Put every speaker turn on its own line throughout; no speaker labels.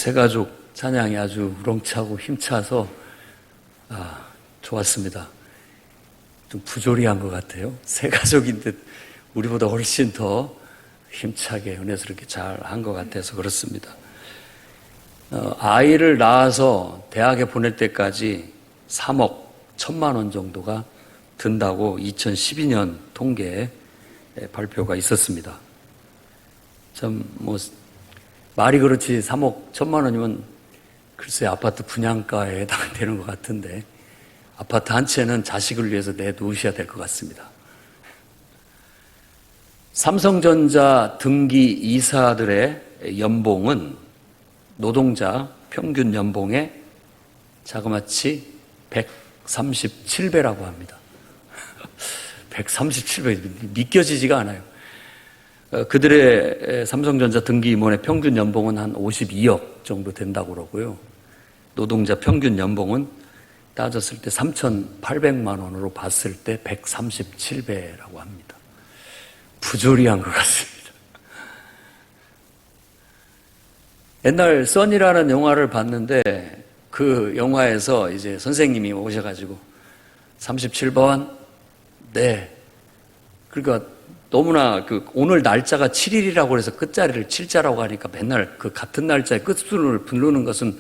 새가족 찬양이 아주 우렁차고 힘차서 좋았습니다. 좀 부조리한 것 같아요. 새가족인데 우리보다 훨씬 더 힘차게 은혜스럽게 잘 한 것 같아서 그렇습니다. 아이를 낳아서 대학에 보낼 때까지 3억 1천만 원 정도가 든다고 2012년 통계에 발표가 있었습니다. 참 말이 그렇지 3억 1천만 원이면 글쎄 아파트 분양가에 해당되는 것 같은데 아파트 한 채는 자식을 위해서 내놓으셔야 될 것 같습니다. 삼성전자 등기 이사들의 연봉은 노동자 평균 연봉의 자그마치 137배라고 합니다. 137배 믿겨지지가 않아요. 그들의 삼성전자 등기 임원의 평균 연봉은 한 52억 정도 된다고 그러고요. 노동자 평균 연봉은 따졌을 때 3,800만 원으로 봤을 때 137배라고 합니다. 부조리한 것 같습니다. 옛날 써니라는 영화를 봤는데 그 영화에서 이제 선생님이 오셔가지고 37번 네 그러니까 너무나 오늘 날짜가 7일이라고 해서 끝자리를 7자라고 하니까 맨날 그 같은 날짜에 끝수를 부르는 것은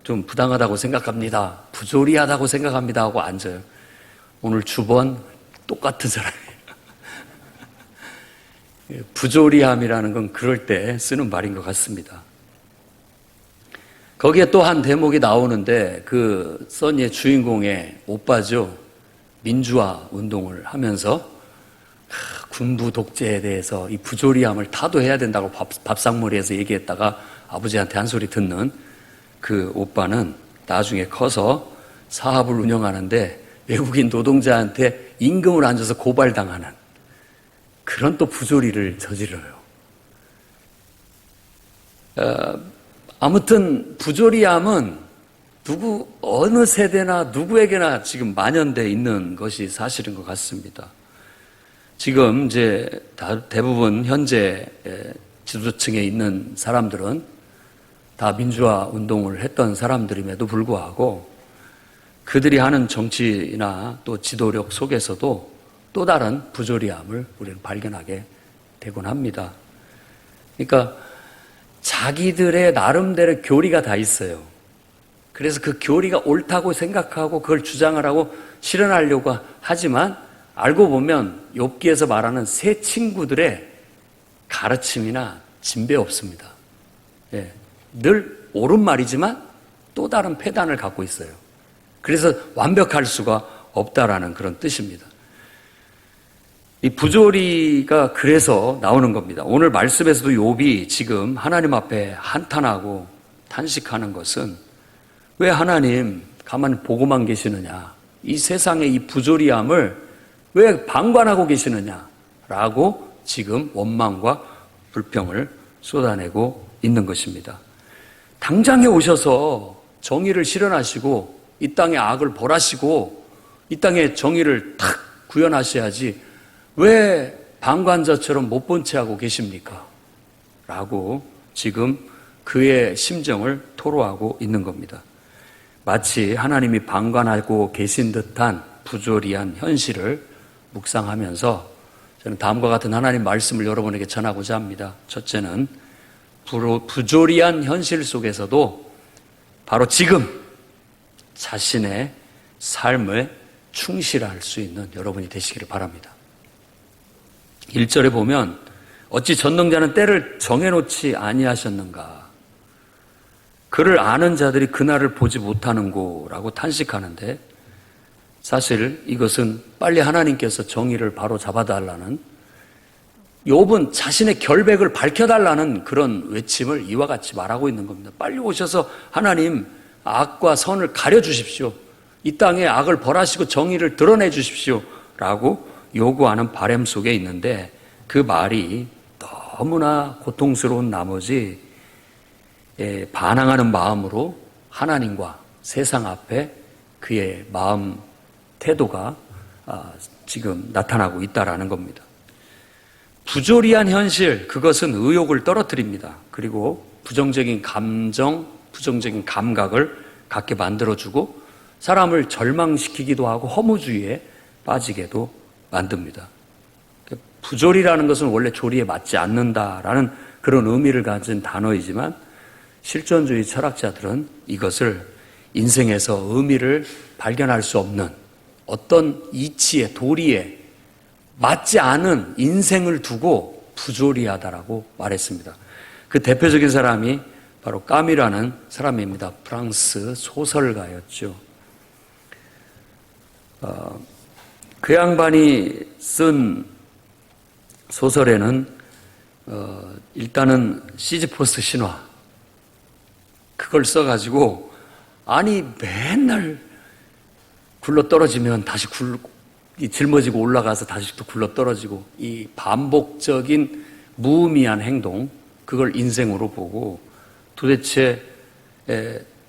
좀 부당하다고 생각합니다. 부조리하다고 생각합니다 하고 앉아요. 오늘 주번 똑같은 사람이에요. 부조리함이라는 건 그럴 때 쓰는 말인 것 같습니다. 거기에 또 한 대목이 나오는데 그 써니의 주인공의 오빠죠. 민주화 운동을 하면서 군부 독재에 대해서 이 부조리함을 타도해야 된다고 밥상머리에서 얘기했다가 아버지한테 한 소리 듣는 그 오빠는 나중에 커서 사업을 운영하는데 외국인 노동자한테 임금을 안 줘서 고발당하는 그런 또 부조리를 저질러요. 아무튼 부조리함은 어느 세대나 누구에게나 지금 만연되어 있는 것이 사실인 것 같습니다. 지금 이제 대부분 현재 지도층에 있는 사람들은 다 민주화 운동을 했던 사람들임에도 불구하고 그들이 하는 정치나 또 지도력 속에서도 또 다른 부조리함을 우리는 발견하게 되곤 합니다. 그러니까 자기들의 나름대로 교리가 다 있어요. 그래서 그 교리가 옳다고 생각하고 그걸 주장을 하고 실현하려고 하지만 알고 보면 욥기에서 말하는 새 친구들의 가르침이나 진배 없습니다. 예, 늘 옳은 말이지만 또 다른 패단을 갖고 있어요. 그래서 완벽할 수가 없다라는 그런 뜻입니다. 이 부조리가 그래서 나오는 겁니다. 오늘 말씀에서도 욥이 지금 하나님 앞에 한탄하고 탄식하는 것은 왜 하나님 가만히 보고만 계시느냐, 이 세상의 이 부조리함을 왜 방관하고 계시느냐라고 지금 원망과 불평을 쏟아내고 있는 것입니다. 당장에 오셔서 정의를 실현하시고 이 땅의 악을 벌하시고 이 땅의 정의를 탁 구현하셔야지 왜 방관자처럼 못 본 채 하고 계십니까? 라고 지금 그의 심정을 토로하고 있는 겁니다. 마치 하나님이 방관하고 계신 듯한 부조리한 현실을 묵상하면서 저는 다음과 같은 하나님 말씀을 여러분에게 전하고자 합니다. 첫째는 부조리한 현실 속에서도 바로 지금 자신의 삶을 충실할 수 있는 여러분이 되시기를 바랍니다. 1절에 보면 어찌 전능자는 때를 정해놓지 아니하셨는가, 그를 아는 자들이 그날을 보지 못하는고라고 탄식하는데 사실 이것은 빨리 하나님께서 정의를 바로 잡아달라는, 욥은 자신의 결백을 밝혀달라는 그런 외침을 이와 같이 말하고 있는 겁니다. 빨리 오셔서 하나님 악과 선을 가려주십시오. 이 땅에 악을 벌하시고 정의를 드러내 주십시오 라고 요구하는 바람 속에 있는데 그 말이 너무나 고통스러운 나머지 반항하는 마음으로 하나님과 세상 앞에 그의 마음 태도가 지금 나타나고 있다라는 겁니다. 부조리한 현실, 그것은 의욕을 떨어뜨립니다. 그리고 부정적인 감정, 부정적인 감각을 갖게 만들어주고 사람을 절망시키기도 하고 허무주의에 빠지게도 만듭니다. 부조리라는 것은 원래 조리에 맞지 않는다라는 그런 의미를 가진 단어이지만 실존주의 철학자들은 이것을 인생에서 의미를 발견할 수 없는 어떤 이치에 도리에 맞지 않은 인생을 두고 부조리하다라고 말했습니다. 그 대표적인 사람이 바로 까미라는 사람입니다. 프랑스 소설가였죠. 그 양반이 쓴 소설에는 일단은 시지포스 신화 그걸 써가지고 아니 맨날 굴러떨어지면 다시 짊어지고 올라가서 다시 또 굴러떨어지고 이 반복적인 무의미한 행동 그걸 인생으로 보고 도대체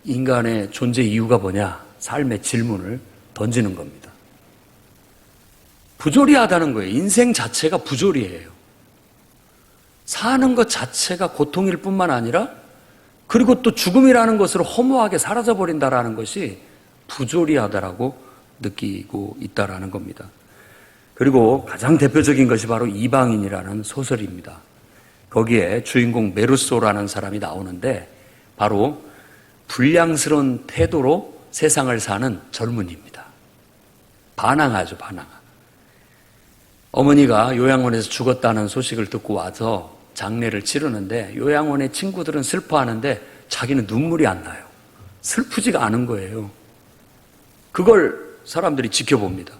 인간의 존재 이유가 뭐냐 삶의 질문을 던지는 겁니다. 부조리하다는 거예요. 인생 자체가 부조리해요. 사는 것 자체가 고통일 뿐만 아니라 그리고 또 죽음이라는 것으로 허무하게 사라져버린다라는 것이 부조리하다라고 느끼고 있다라는 겁니다. 그리고 가장 대표적인 것이 바로 이방인이라는 소설입니다. 거기에 주인공 메르소라는 사람이 나오는데 바로 불량스러운 태도로 세상을 사는 젊은이입니다. 반항하죠, 반항. 어머니가 요양원에서 죽었다는 소식을 듣고 와서 장례를 치르는데 요양원의 친구들은 슬퍼하는데 자기는 눈물이 안 나요. 슬프지가 않은 거예요. 그걸 사람들이 지켜봅니다.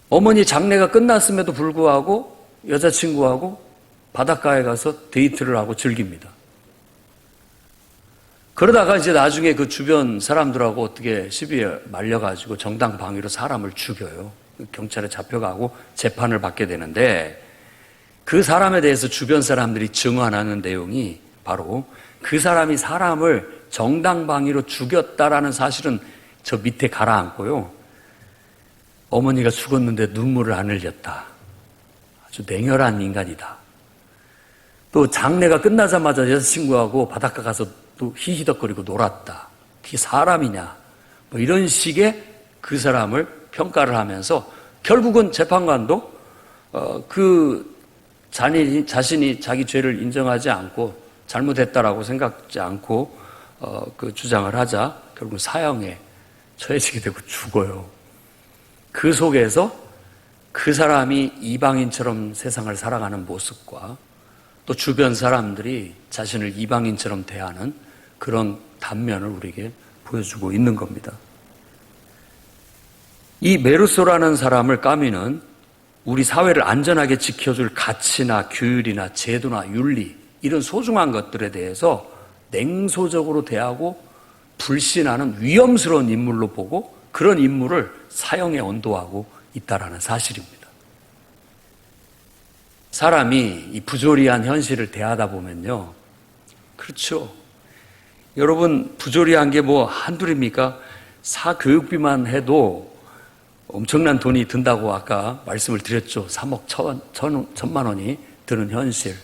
어머니 장례가 끝났음에도 불구하고 여자친구하고 바닷가에 가서 데이트를 하고 즐깁니다. 그러다가 이제 나중에 그 주변 사람들하고 어떻게 시비에 말려가지고 정당방위로 사람을 죽여요. 경찰에 잡혀가고 재판을 받게 되는데 그 사람에 대해서 주변 사람들이 증언하는 내용이 바로 그 사람이 사람을 정당방위로 죽였다라는 사실은 저 밑에 가라앉고요. 어머니가 죽었는데 눈물을 안 흘렸다. 아주 냉혈한 인간이다. 또 장례가 끝나자마자 여자친구하고 바닷가 가서 또 히히덕거리고 놀았다. 그게 사람이냐. 뭐 이런 식의 그 사람을 평가를 하면서 결국은 재판관도 그 자신이 자기 죄를 인정하지 않고 잘못했다라고 생각하지 않고 그 주장을 하자 결국 사형에 처해지게 되고 죽어요. 그 속에서 그 사람이 이방인처럼 세상을 살아가는 모습과 또 주변 사람들이 자신을 이방인처럼 대하는 그런 단면을 우리에게 보여주고 있는 겁니다. 이 메르소라는 사람을 까미는 우리 사회를 안전하게 지켜줄 가치나 규율이나 제도나 윤리 이런 소중한 것들에 대해서 냉소적으로 대하고 불신하는 위험스러운 인물로 보고 그런 인물을 사형에 언도하고 있다라는 사실입니다. 사람이 이 부조리한 현실을 대하다 보면요. 그렇죠. 여러분 부조리한 게 뭐 한둘입니까? 사교육비만 해도 엄청난 돈이 든다고 아까 말씀을 드렸죠. 3억 1천만 원이 드는 현실.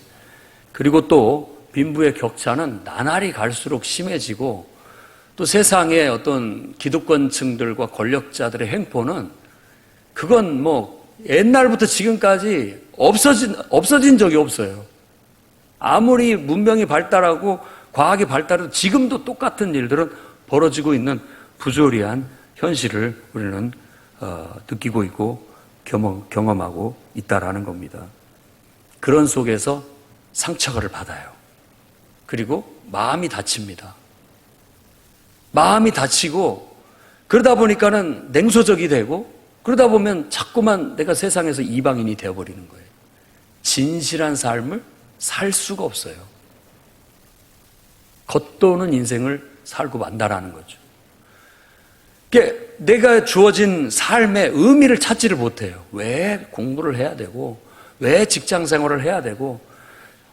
그리고 또 빈부의 격차는 나날이 갈수록 심해지고 또 세상의 어떤 기득권층들과 권력자들의 행포는 그건 뭐 옛날부터 지금까지 없어진 적이 없어요. 아무리 문명이 발달하고 과학이 발달해도 지금도 똑같은 일들은 벌어지고 있는 부조리한 현실을 우리는 느끼고 있고 경험하고 있다라는 겁니다. 그런 속에서 상처를 받아요. 그리고 마음이 다칩니다. 마음이 다치고 그러다 보니까는 냉소적이 되고 그러다 보면 자꾸만 내가 세상에서 이방인이 되어버리는 거예요. 진실한 삶을 살 수가 없어요. 겉도는 인생을 살고 만다라는 거죠. 그러니까 내가 주어진 삶의 의미를 찾지를 못해요. 왜 공부를 해야 되고 왜 직장 생활을 해야 되고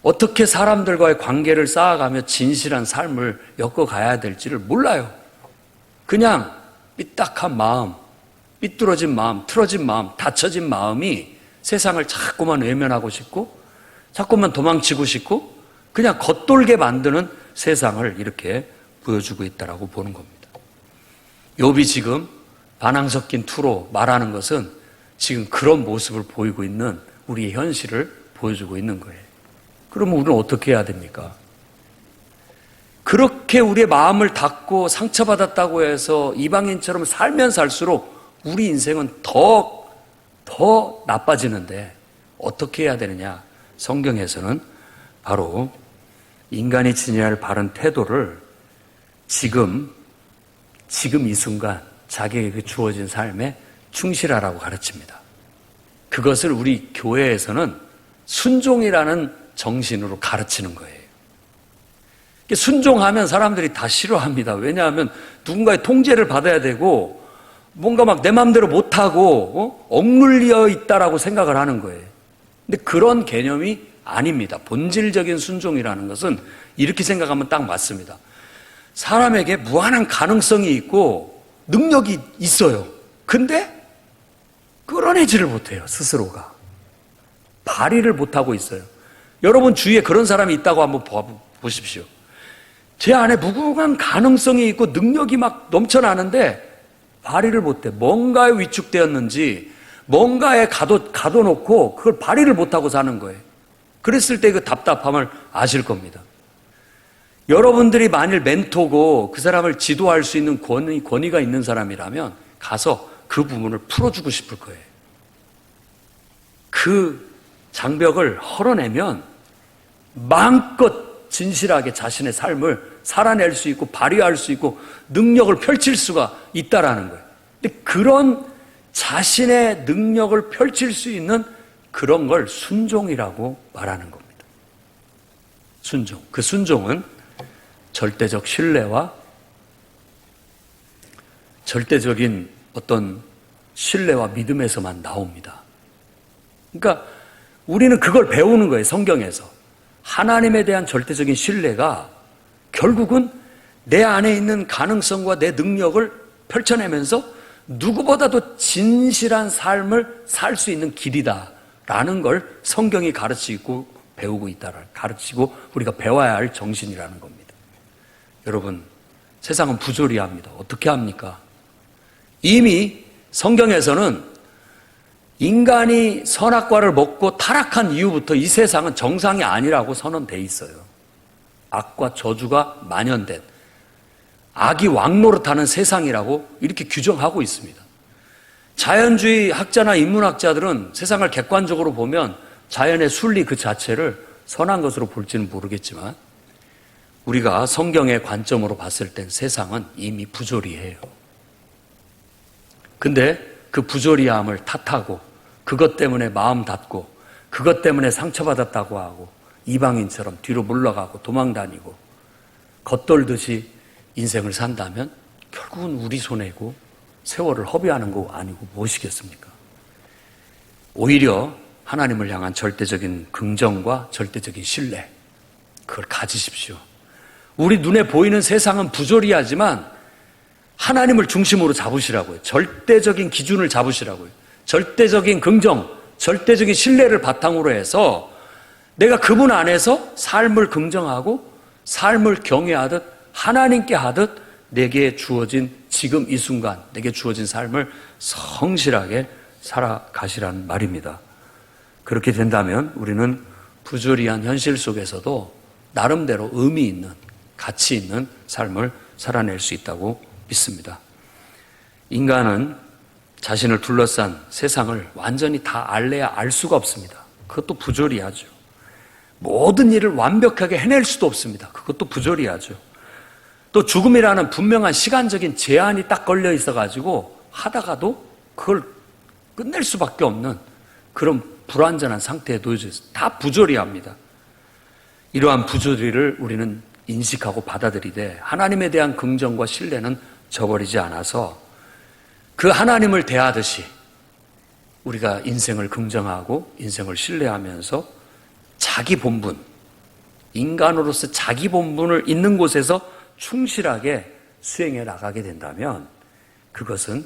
어떻게 사람들과의 관계를 쌓아가며 진실한 삶을 엮어가야 될지를 몰라요. 그냥 삐딱한 마음, 삐뚤어진 마음, 틀어진 마음, 닫혀진 마음이 세상을 자꾸만 외면하고 싶고 자꾸만 도망치고 싶고 그냥 겉돌게 만드는 세상을 이렇게 보여주고 있다라고 보는 겁니다. 욥이 지금 반항 섞인 투로 말하는 것은 지금 그런 모습을 보이고 있는 우리의 현실을 보여주고 있는 거예요. 그러면 우리는 어떻게 해야 됩니까? 그렇게 우리의 마음을 닫고 상처받았다고 해서 이방인처럼 살면 살수록 우리 인생은 더 나빠지는데 어떻게 해야 되느냐? 성경에서는 바로 인간이 지녀야 할 바른 태도를 지금 이 순간 자기에게 주어진 삶에 충실하라고 가르칩니다. 그것을 우리 교회에서는 순종이라는 정신으로 가르치는 거예요. 순종하면 사람들이 다 싫어합니다. 왜냐하면 누군가의 통제를 받아야 되고 뭔가 막 내 마음대로 못하고 억눌려 있다라고 생각을 하는 거예요. 근데 그런 개념이 아닙니다. 본질적인 순종이라는 것은 이렇게 생각하면 딱 맞습니다. 사람에게 무한한 가능성이 있고 능력이 있어요. 근데 끌어내지를 못해요. 스스로가. 발휘를 못하고 있어요. 여러분 주위에 그런 사람이 있다고 한번 보십시오. 제 안에 무궁한 가능성이 있고 능력이 막 넘쳐나는데 발휘를 못해. 뭔가에 위축되었는지 뭔가에 가둬놓고 그걸 발휘를 못하고 사는 거예요. 그랬을 때 그 답답함을 아실 겁니다. 여러분들이 만일 멘토고 그 사람을 지도할 수 있는 권위가 있는 사람이라면 가서 그 부분을 풀어주고 싶을 거예요. 그 장벽을 헐어내면 마음껏 진실하게 자신의 삶을 살아낼 수 있고 발휘할 수 있고 능력을 펼칠 수가 있다라는 거예요. 근데 그런 자신의 능력을 펼칠 수 있는 그런 걸 순종이라고 말하는 겁니다. 순종. 그 순종은 절대적 신뢰와 절대적인 어떤 신뢰와 믿음에서만 나옵니다. 그러니까 우리는 그걸 배우는 거예요. 성경에서. 하나님에 대한 절대적인 신뢰가 결국은 내 안에 있는 가능성과 내 능력을 펼쳐내면서 누구보다도 진실한 삶을 살 수 있는 길이다라는 걸 성경이 가르치고 배우고 있다라 가르치고 우리가 배워야 할 정신이라는 겁니다. 여러분, 세상은 부조리합니다. 어떻게 합니까? 이미 성경에서는 인간이 선악과를 먹고 타락한 이후부터 이 세상은 정상이 아니라고 선언돼 있어요. 악과 저주가 만연된 악이 왕노릇하는 세상이라고 이렇게 규정하고 있습니다. 자연주의 학자나 인문학자들은 세상을 객관적으로 보면 자연의 순리 그 자체를 선한 것으로 볼지는 모르겠지만 우리가 성경의 관점으로 봤을 땐 세상은 이미 부조리해요. 근데 그 부조리함을 탓하고 그것 때문에 마음 닫고 그것 때문에 상처받았다고 하고 이방인처럼 뒤로 물러가고 도망다니고 겉돌듯이 인생을 산다면 결국은 우리 손해고 세월을 허비하는 거 아니고 무엇이겠습니까? 오히려 하나님을 향한 절대적인 긍정과 절대적인 신뢰, 그걸 가지십시오. 우리 눈에 보이는 세상은 부조리하지만 하나님을 중심으로 잡으시라고요. 절대적인 기준을 잡으시라고요. 절대적인 긍정, 절대적인 신뢰를 바탕으로 해서 내가 그분 안에서 삶을 긍정하고 삶을 경외하듯 하나님께 하듯 내게 주어진 지금 이 순간 내게 주어진 삶을 성실하게 살아가시라는 말입니다. 그렇게 된다면 우리는 부조리한 현실 속에서도 나름대로 의미 있는 가치 있는 삶을 살아낼 수 있다고 믿습니다. 인간은 자신을 둘러싼 세상을 완전히 다 알래야 알 수가 없습니다. 그것도 부조리하죠. 모든 일을 완벽하게 해낼 수도 없습니다. 그것도 부조리하죠. 또 죽음이라는 분명한 시간적인 제한이 딱 걸려 있어가지고 하다가도 그걸 끝낼 수밖에 없는 그런 불완전한 상태에 놓여져 있어요. 다 부조리합니다. 이러한 부조리를 우리는 인식하고 받아들이되 하나님에 대한 긍정과 신뢰는 저버리지 않아서 그 하나님을 대하듯이 우리가 인생을 긍정하고 인생을 신뢰하면서 자기 본분, 인간으로서 자기 본분을 있는 곳에서 충실하게 수행해 나가게 된다면 그것은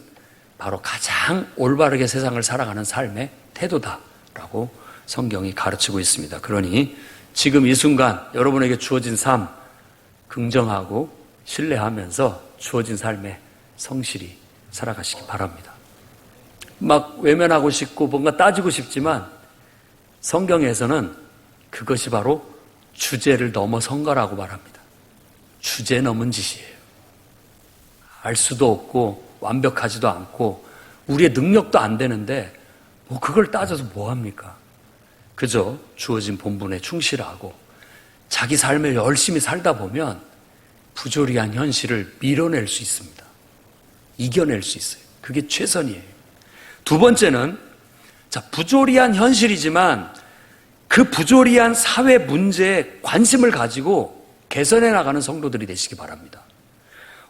바로 가장 올바르게 세상을 살아가는 삶의 태도다라고 성경이 가르치고 있습니다. 그러니 지금 이 순간 여러분에게 주어진 삶, 긍정하고 신뢰하면서 주어진 삶에 성실히 살아가시기 바랍니다. 막 외면하고 싶고 뭔가 따지고 싶지만 성경에서는 그것이 바로 주제를 넘어선 거라고 말합니다. 주제 넘은 짓이에요. 알 수도 없고 완벽하지도 않고 우리의 능력도 안 되는데 뭐 그걸 따져서 뭐합니까? 그저 주어진 본분에 충실하고 자기 삶을 열심히 살다 보면 부조리한 현실을 밀어낼 수 있습니다. 이겨낼 수 있어요. 그게 최선이에요. 두 번째는 부조리한 현실이지만 그 부조리한 사회 문제에 관심을 가지고 개선해 나가는 성도들이 되시기 바랍니다.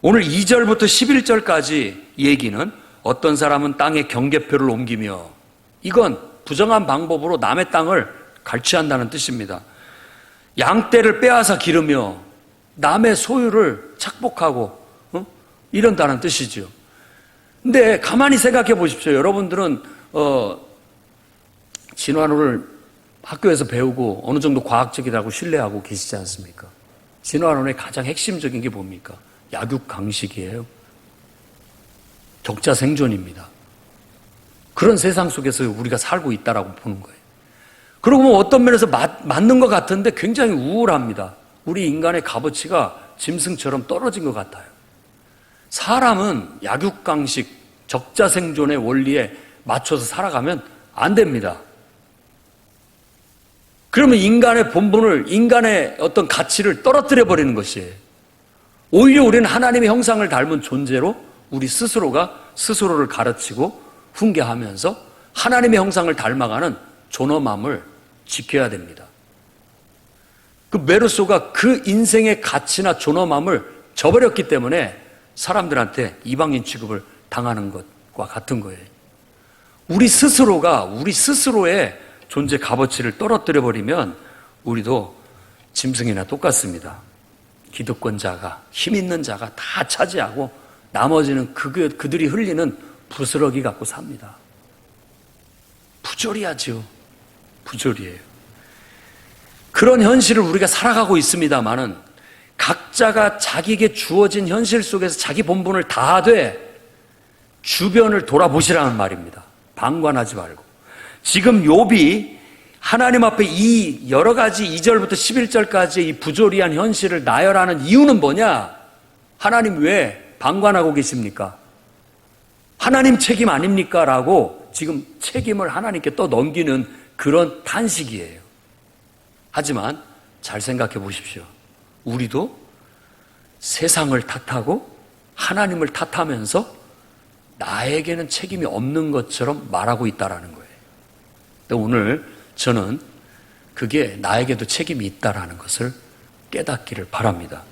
오늘 2절부터 11절까지 얘기는 어떤 사람은 땅에 경계표를 옮기며, 이건 부정한 방법으로 남의 땅을 갈취한다는 뜻입니다. 양떼를 빼앗아 기르며 남의 소유를 착복하고 이런다는 뜻이죠. 근데 가만히 생각해 보십시오. 여러분들은 진화론을 학교에서 배우고 어느 정도 과학적이라고 신뢰하고 계시지 않습니까? 진화론의 가장 핵심적인 게 뭡니까? 약육강식이에요. 적자 생존입니다. 그런 세상 속에서 우리가 살고 있다라고 보는 거예요. 그러고 보면 어떤 면에서 맞는 것 같은데 굉장히 우울합니다. 우리 인간의 값어치가 짐승처럼 떨어진 것 같아요. 사람은 약육강식, 적자 생존의 원리에 맞춰서 살아가면 안 됩니다. 그러면 인간의 본분을, 인간의 어떤 가치를 떨어뜨려 버리는 것이에요. 오히려 우리는 하나님의 형상을 닮은 존재로 우리 스스로가 스스로를 가르치고 훈계하면서 하나님의 형상을 닮아가는 존엄함을 지켜야 됩니다. 그 메르소가 그 인생의 가치나 존엄함을 저버렸기 때문에 사람들한테 이방인 취급을 당하는 것과 같은 거예요. 우리 스스로가 우리 스스로의 존재 값어치를 떨어뜨려 버리면 우리도 짐승이나 똑같습니다. 기득권자가, 힘 있는 자가 다 차지하고 나머지는 그들이 흘리는 부스러기 갖고 삽니다. 부조리하죠. 부조리해요. 그런 현실을 우리가 살아가고 있습니다만은 각자가 자기에게 주어진 현실 속에서 자기 본분을 다하되 주변을 돌아보시라는 말입니다. 방관하지 말고. 지금 욥이 하나님 앞에 이 여러 가지 2절부터 11절까지 이 부조리한 현실을 나열하는 이유는 뭐냐? 하나님 왜 방관하고 계십니까? 하나님 책임 아닙니까? 라고 지금 책임을 하나님께 또 넘기는 그런 탄식이에요. 하지만 잘 생각해 보십시오. 우리도 세상을 탓하고 하나님을 탓하면서 나에게는 책임이 없는 것처럼 말하고 있다라는 거예요. 근데 오늘 저는 그게 나에게도 책임이 있다라는 것을 깨닫기를 바랍니다.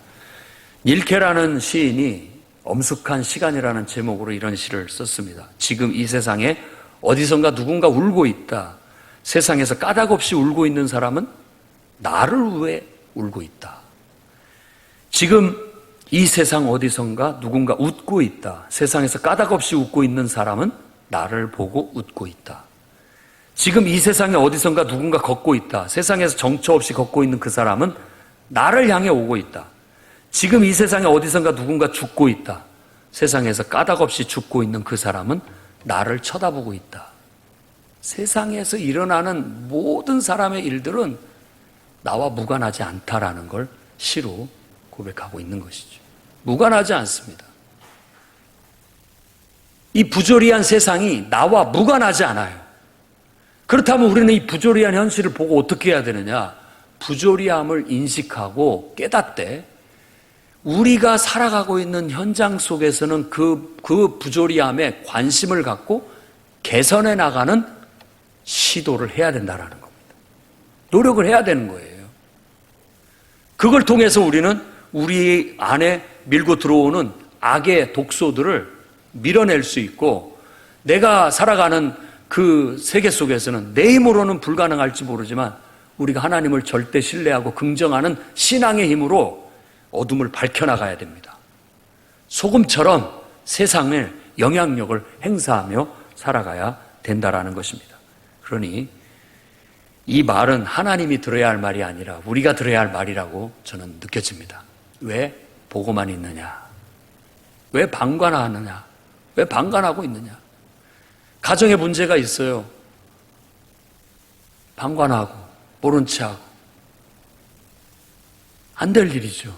닐케라는 시인이 엄숙한 시간이라는 제목으로 이런 시를 썼습니다. 지금 이 세상에 어디선가 누군가 울고 있다. 세상에서 까닭없이 울고 있는 사람은 나를 위해 울고 있다. 지금 이 세상 어디선가 누군가 웃고 있다. 세상에서 까닭없이 웃고 있는 사람은 나를 보고 웃고 있다. 지금 이 세상에 어디선가 누군가 걷고 있다. 세상에서 정처 없이 걷고 있는 그 사람은 나를 향해 오고 있다. 지금 이 세상에 어디선가 누군가 죽고 있다. 세상에서 까닭없이 죽고 있는 그 사람은 나를 쳐다보고 있다. 세상에서 일어나는 모든 사람의 일들은 나와 무관하지 않다라는 걸 시로 고백하고 있는 것이죠. 무관하지 않습니다. 이 부조리한 세상이 나와 무관하지 않아요. 그렇다면 우리는 이 부조리한 현실을 보고 어떻게 해야 되느냐? 부조리함을 인식하고 깨닫되 우리가 살아가고 있는 현장 속에서는 그 부조리함에 관심을 갖고 개선해 나가는 시도를 해야 된다는 겁니다. 노력을 해야 되는 거예요. 그걸 통해서 우리는 우리 안에 밀고 들어오는 악의 독소들을 밀어낼 수 있고, 내가 살아가는 그 세계 속에서는 내 힘으로는 불가능할지 모르지만 우리가 하나님을 절대 신뢰하고 긍정하는 신앙의 힘으로 어둠을 밝혀나가야 됩니다. 소금처럼 세상에 영향력을 행사하며 살아가야 된다라는 것입니다. 그러니 이 말은 하나님이 들어야 할 말이 아니라 우리가 들어야 할 말이라고 저는 느껴집니다. 왜 보고만 있느냐? 왜 방관하느냐? 왜 방관하고 있느냐? 가정에 문제가 있어요. 방관하고 모른 체하고 안 될 일이죠.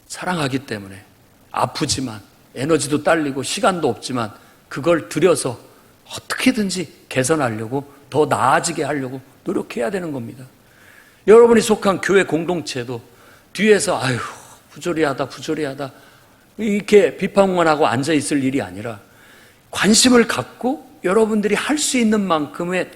사랑하기 때문에 아프지만 에너지도 딸리고 시간도 없지만 그걸 들여서 어떻게든지 개선하려고 더 나아지게 하려고 노력해야 되는 겁니다. 여러분이 속한 교회 공동체도 뒤에서 아유 부조리하다 이렇게 비판만 하고 앉아 있을 일이 아니라 관심을 갖고 여러분들이 할 수 있는 만큼의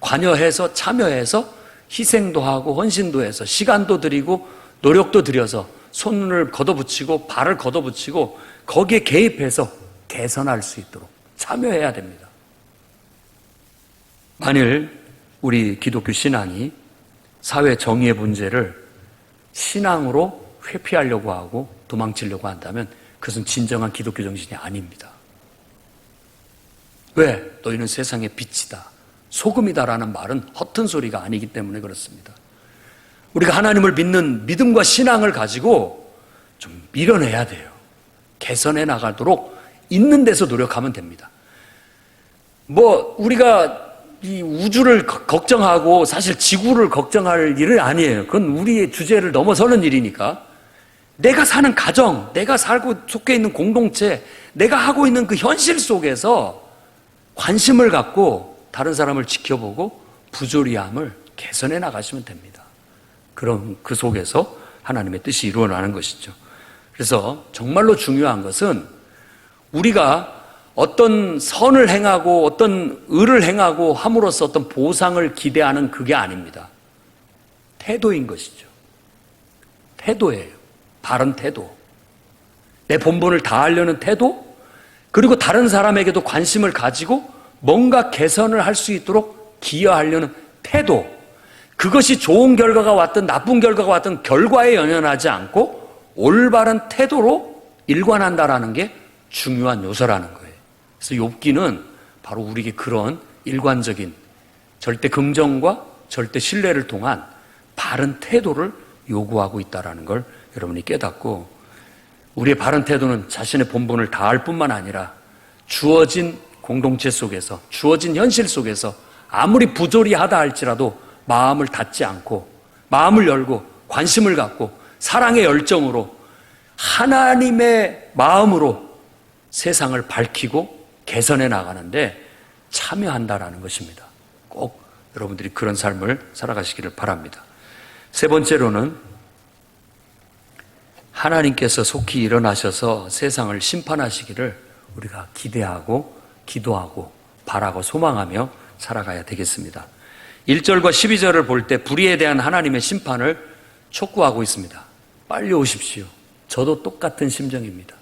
관여해서 참여해서 희생도 하고 헌신도 해서 시간도 드리고 노력도 들여서 손을 걷어붙이고 발을 걷어붙이고 거기에 개입해서 개선할 수 있도록 참여해야 됩니다. 만일 우리 기독교 신앙이 사회 정의의 문제를 신앙으로 회피하려고 하고 도망치려고 한다면 그것은 진정한 기독교 정신이 아닙니다. 왜? 너희는 세상의 빛이다, 소금이다라는 말은 허튼 소리가 아니기 때문에 그렇습니다. 우리가 하나님을 믿는 믿음과 신앙을 가지고 좀 밀어내야 돼요. 개선해 나가도록 있는 데서 노력하면 됩니다. 우리가 이 우주를 걱정하고 사실 지구를 걱정할 일은 아니에요. 그건 우리의 주제를 넘어서는 일이니까 내가 사는 가정, 내가 살고 속해 있는 공동체, 내가 하고 있는 그 현실 속에서 관심을 갖고 다른 사람을 지켜보고 부조리함을 개선해 나가시면 됩니다. 그럼 그 속에서 하나님의 뜻이 이루어나는 것이죠. 그래서 정말로 중요한 것은 우리가 어떤 선을 행하고 어떤 의를 행하고 함으로써 어떤 보상을 기대하는 그게 아닙니다. 태도인 것이죠. 태도예요. 바른 태도. 내 본분을 다하려는 태도, 그리고 다른 사람에게도 관심을 가지고 뭔가 개선을 할 수 있도록 기여하려는 태도. 그것이 좋은 결과가 왔든 나쁜 결과가 왔든 결과에 연연하지 않고 올바른 태도로 일관한다라는 게 중요한 요소라는 거예요. 그래서 욥기는 바로 우리에게 그런 일관적인 절대 긍정과 절대 신뢰를 통한 바른 태도를 요구하고 있다는 걸 여러분이 깨닫고, 우리의 바른 태도는 자신의 본분을 다할 뿐만 아니라 주어진 공동체 속에서, 주어진 현실 속에서 아무리 부조리하다 할지라도 마음을 닫지 않고 마음을 열고 관심을 갖고 사랑의 열정으로 하나님의 마음으로 세상을 밝히고 개선해 나가는데 참여한다라는 것입니다. 꼭 여러분들이 그런 삶을 살아가시기를 바랍니다. 세 번째로는 하나님께서 속히 일어나셔서 세상을 심판하시기를 우리가 기대하고 기도하고 바라고 소망하며 살아가야 되겠습니다. 1절과 12절을 볼 때 불의에 대한 하나님의 심판을 촉구하고 있습니다. 빨리 오십시오. 저도 똑같은 심정입니다.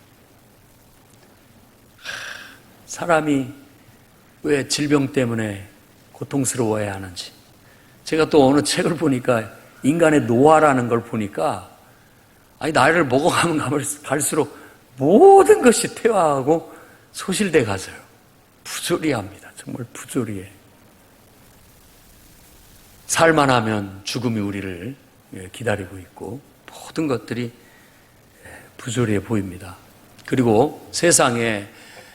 사람이 왜 질병 때문에 고통스러워해야 하는지, 제가 또 어느 책을 보니까 인간의 노화라는 걸 보니까 나이를 먹어가면 갈수록 모든 것이 퇴화하고 소실돼 가서요. 부조리합니다. 정말 부조리해. 살만 하면 죽음이 우리를 기다리고 있고 모든 것들이 부조리해 보입니다. 그리고 세상에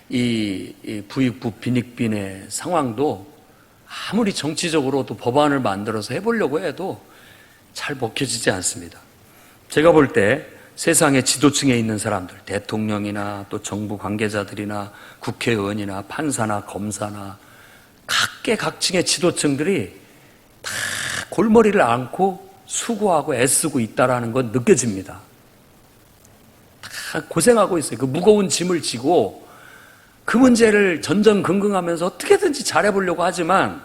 이 부익부 빈익빈의 상황도 아무리 정치적으로도 법안을 만들어서 해보려고 해도 잘 먹혀지지 않습니다. 제가 볼 때 세상의 지도층에 있는 사람들, 대통령이나 또 정부 관계자들이나 국회의원이나 판사나 검사나 각계각층의 지도층들이 다 골머리를 앓고 수고하고 애쓰고 있다는 건 느껴집니다. 다 고생하고 있어요. 그 무거운 짐을 지고 그 문제를 전전긍긍하면서 어떻게든지 잘해보려고 하지만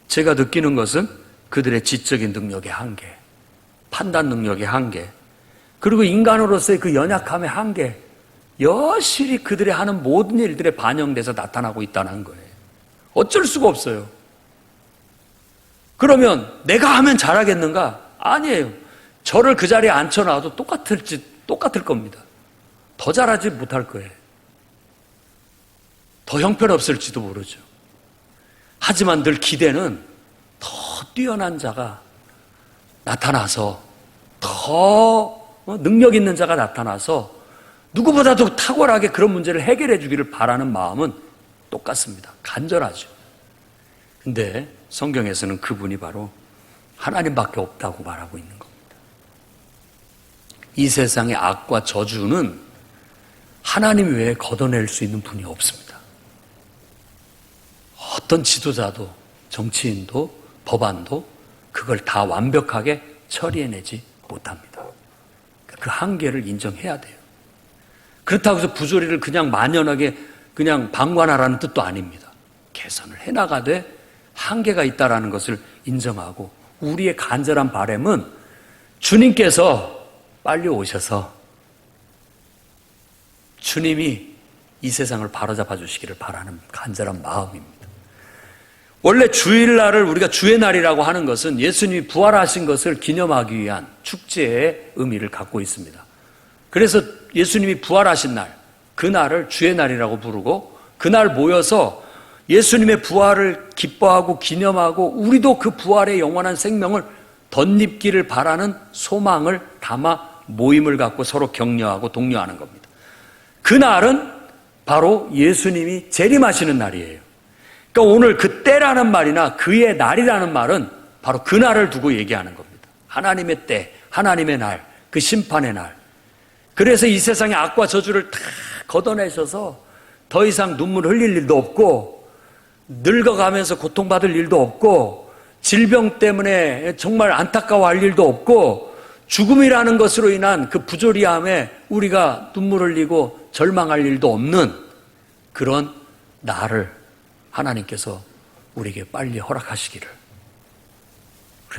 제가 느끼는 것은 그들의 지적인 능력의 한계, 판단 능력의 한계, 그리고 인간으로서의 그 연약함의 한계, 여실히 그들의 하는 모든 일들에 반영돼서 나타나고 있다는 거예요. 어쩔 수가 없어요. 그러면 내가 하면 잘하겠는가? 아니에요. 저를 그 자리에 앉혀놔도 똑같을 겁니다. 더 잘하지 못할 거예요. 더 형편없을지도 모르죠. 하지만 늘 기대는 더 뛰어난 자가 나타나서 더 능력 있는 자가 나타나서 누구보다도 탁월하게 그런 문제를 해결해 주기를 바라는 마음은 똑같습니다. 간절하죠. 근데 성경에서는 그분이 바로 하나님밖에 없다고 말하고 있는 겁니다. 이 세상의 악과 저주는 하나님 외에 걷어낼 수 있는 분이 없습니다. 어떤 지도자도 정치인도 법안도 그걸 다 완벽하게 처리해내지 못합니다. 그 한계를 인정해야 돼요. 그렇다고 해서 부조리를 그냥 만연하게 그냥 방관하라는 뜻도 아닙니다. 개선을 해나가되 한계가 있다는 것을 인정하고 우리의 간절한 바람은 주님께서 빨리 오셔서 주님이 이 세상을 바로잡아 주시기를 바라는 간절한 마음입니다. 원래 주일날을 우리가 주의 날이라고 하는 것은 예수님이 부활하신 것을 기념하기 위한 축제의 의미를 갖고 있습니다. 그래서 예수님이 부활하신 날, 그 날을 주의 날이라고 부르고 그날 모여서 예수님의 부활을 기뻐하고 기념하고 우리도 그 부활의 영원한 생명을 덧입기를 바라는 소망을 담아 모임을 갖고 서로 격려하고 독려하는 겁니다. 그날은 바로 예수님이 재림하시는 날이에요. 그러니까 오늘 그 때라는 말이나 그의 날이라는 말은 바로 그 날을 두고 얘기하는 겁니다. 하나님의 때, 하나님의 날, 그 심판의 날. 그래서 이 세상의 악과 저주를 다 걷어내셔서 더 이상 눈물 흘릴 일도 없고 늙어가면서 고통받을 일도 없고 질병 때문에 정말 안타까워할 일도 없고 죽음이라는 것으로 인한 그 부조리함에 우리가 눈물 흘리고 절망할 일도 없는 그런 날을 하나님께서 우리에게 빨리 허락하시기를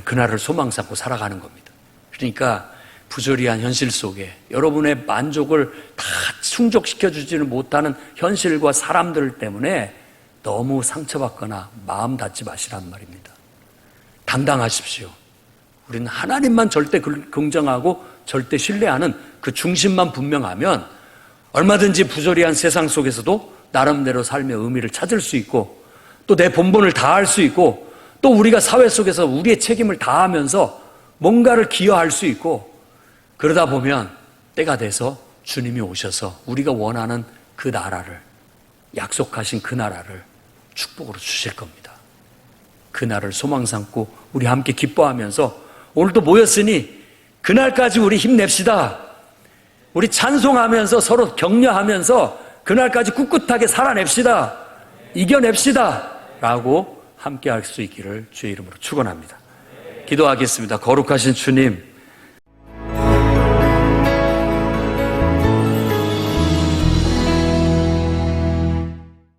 그날을 소망 삼고 살아가는 겁니다. 그러니까 부조리한 현실 속에 여러분의 만족을 다 충족시켜주지는 못하는 현실과 사람들 때문에 너무 상처받거나 마음 닫지 마시란 말입니다. 당당하십시오. 우리는 하나님만 절대 긍정하고 절대 신뢰하는 그 중심만 분명하면 얼마든지 부조리한 세상 속에서도 나름대로 삶의 의미를 찾을 수 있고 또 내 본분을 다할 수 있고 또 우리가 사회 속에서 우리의 책임을 다하면서 뭔가를 기여할 수 있고 그러다 보면 때가 돼서 주님이 오셔서 우리가 원하는 그 나라를 약속하신 그 나라를 축복으로 주실 겁니다. 그 날을 소망 삼고 우리 함께 기뻐하면서 오늘도 모였으니 그날까지 우리 힘냅시다. 우리 찬송하면서 서로 격려하면서 그날까지 꿋꿋하게 살아냅시다. 이겨냅시다. 라고 함께 할 수 있기를 주의 이름으로 축원합니다. 기도하겠습니다. 거룩하신 주님,